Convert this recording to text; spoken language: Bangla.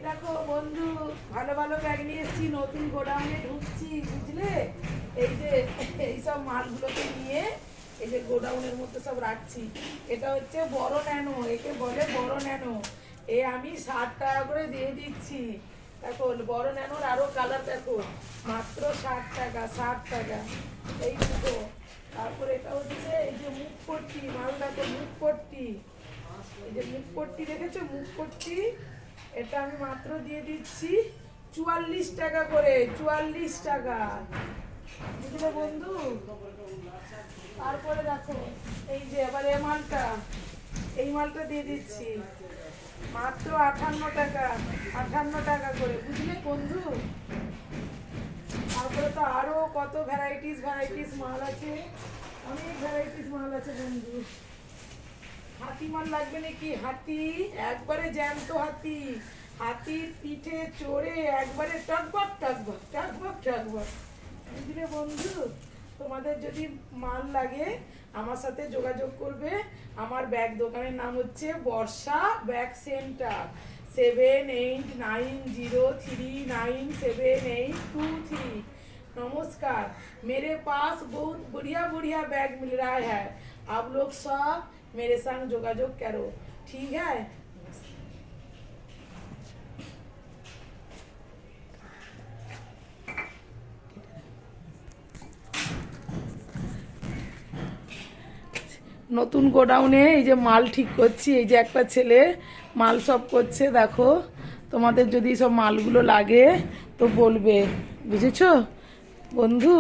দেখো বন্ধু, ভালো ভালো ব্যাগ নিয়ে এসেছি, নতুন গোডাউনে ঢুকছি, বুঝলে? এই যে এইসব মালগুলোকে নিয়ে এই যে গোডাউনের মধ্যে সব রাখছি। এটা হচ্ছে বড় ন্যানো, একে বলে বড় ন্যানো। আমি 60 টাকা করে দিয়ে দিচ্ছি। দেখো বড় ন্যানোর আরো কালার দেখো, মাত্র 60 টাকা, 60 টাকা এই দুটো। তারপরে এটা হচ্ছে এই যে মুখ পট্টি, মাল দেখো মুখ পট্টি, এই যে মুখ পট্টি দেখেছো, মুখ পট্টি, এটা আমি মাত্র দিয়ে দিচ্ছি 44 টাকা করে, 44 টাকা, বুঝলে বন্ধু? তারপরে দেখো এই যে এবার এই মালটা দিয়ে দিচ্ছি মাত্র 58 টাকা, 58 টাকা করে, বুঝলে বন্ধু? তারপরে তো আরো কত ভ্যারাইটিস মাল আছে, অনেক ভ্যারাইটিস মাল আছে বন্ধু। হাতি মাল লাগবে নাকি? হাতি একবারে জ্যান্ত হাতি, হাতির পিঠে চড়ে একবারে টকবক টকবক টকবক টকবক, বুঝলে বন্ধু? তোমাদের যদি মাল লাগে আমার সাথে যোগাযোগ করবে। আমার ব্যাগ দোকানের নাম হচ্ছে বর্ষা ব্যাগ सेंटर, 7890397823। नमस्कार, मेरे पास बहुत बढ़िया बढ़िया बैग मिल रहा है, आप लोग सब मेरे संग जोगाजोग करो, ठीक है? নতুন গোডাউনে এই যে মাল ঠিক করছি, এই যে একটা ছেলে মাল সব করছে, দেখো। তোমাদের যদি সব মালগুলো লাগে তো বলবে, বুঝেছো বন্ধু?